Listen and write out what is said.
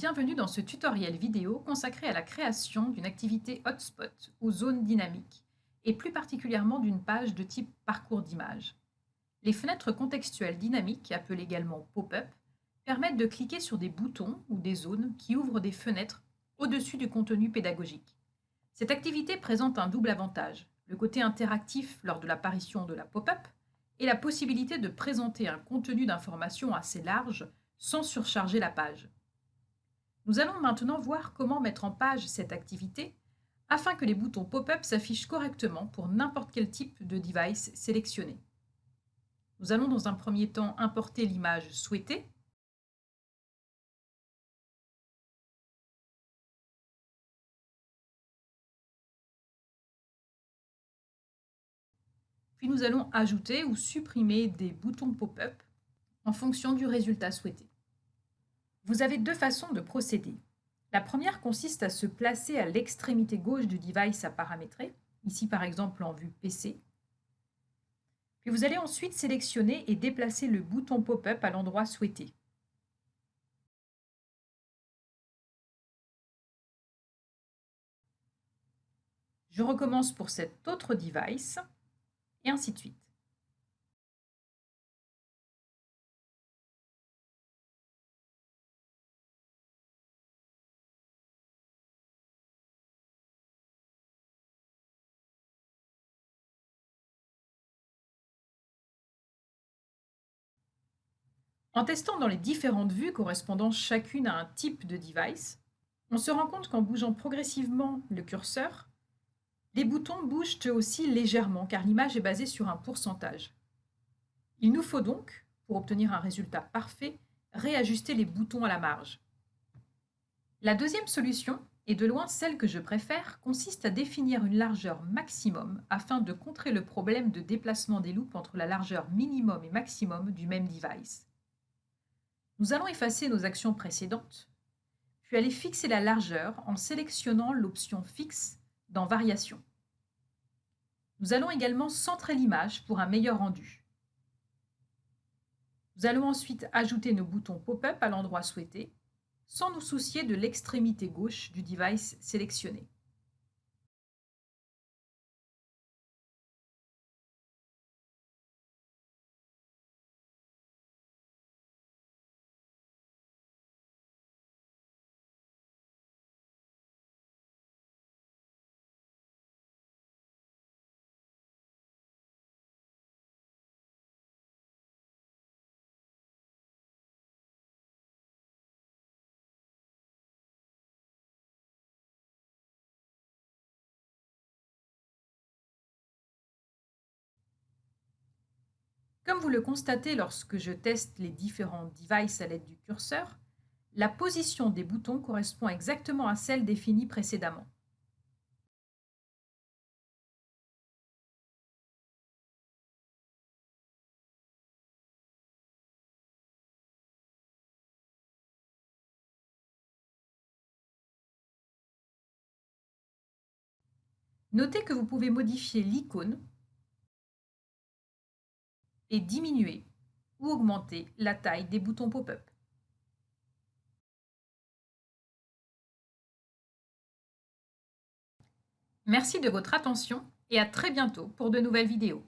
Bienvenue dans ce tutoriel vidéo consacré à la création d'une activité hotspot ou zone dynamique, et plus particulièrement d'une page de type parcours d'image. Les fenêtres contextuelles dynamiques, appelées également pop-up, permettent de cliquer sur des boutons ou des zones qui ouvrent des fenêtres au-dessus du contenu pédagogique. Cette activité présente un double avantage, le côté interactif lors de l'apparition de la pop-up et la possibilité de présenter un contenu d'information assez large sans surcharger la page. Nous allons maintenant voir comment mettre en page cette activité afin que les boutons pop-up s'affichent correctement pour n'importe quel type de device sélectionné. Nous allons dans un premier temps importer l'image souhaitée. Puis nous allons ajouter ou supprimer des boutons pop-up en fonction du résultat souhaité. Vous avez deux façons de procéder. La première consiste à se placer à l'extrémité gauche du device à paramétrer, ici par exemple en vue PC. Puis vous allez ensuite sélectionner et déplacer le bouton pop-up à l'endroit souhaité. Je recommence pour cet autre device, et ainsi de suite. En testant dans les différentes vues correspondant chacune à un type de device, on se rend compte qu'en bougeant progressivement le curseur, les boutons bougent eux aussi légèrement car l'image est basée sur un pourcentage. Il nous faut donc, pour obtenir un résultat parfait, réajuster les boutons à la marge. La deuxième solution, et de loin celle que je préfère, consiste à définir une largeur maximum afin de contrer le problème de déplacement des loupes entre la largeur minimum et maximum du même device. Nous allons effacer nos actions précédentes, puis aller fixer la largeur en sélectionnant l'option Fixe dans Variations. Nous allons également centrer l'image pour un meilleur rendu. Nous allons ensuite ajouter nos boutons pop-up à l'endroit souhaité, sans nous soucier de l'extrémité gauche du device sélectionné. Comme vous le constatez lorsque je teste les différents devices à l'aide du curseur, la position des boutons correspond exactement à celle définie précédemment. Notez que vous pouvez modifier l'icône et diminuer ou augmenter la taille des boutons pop-up. Merci de votre attention et à très bientôt pour de nouvelles vidéos.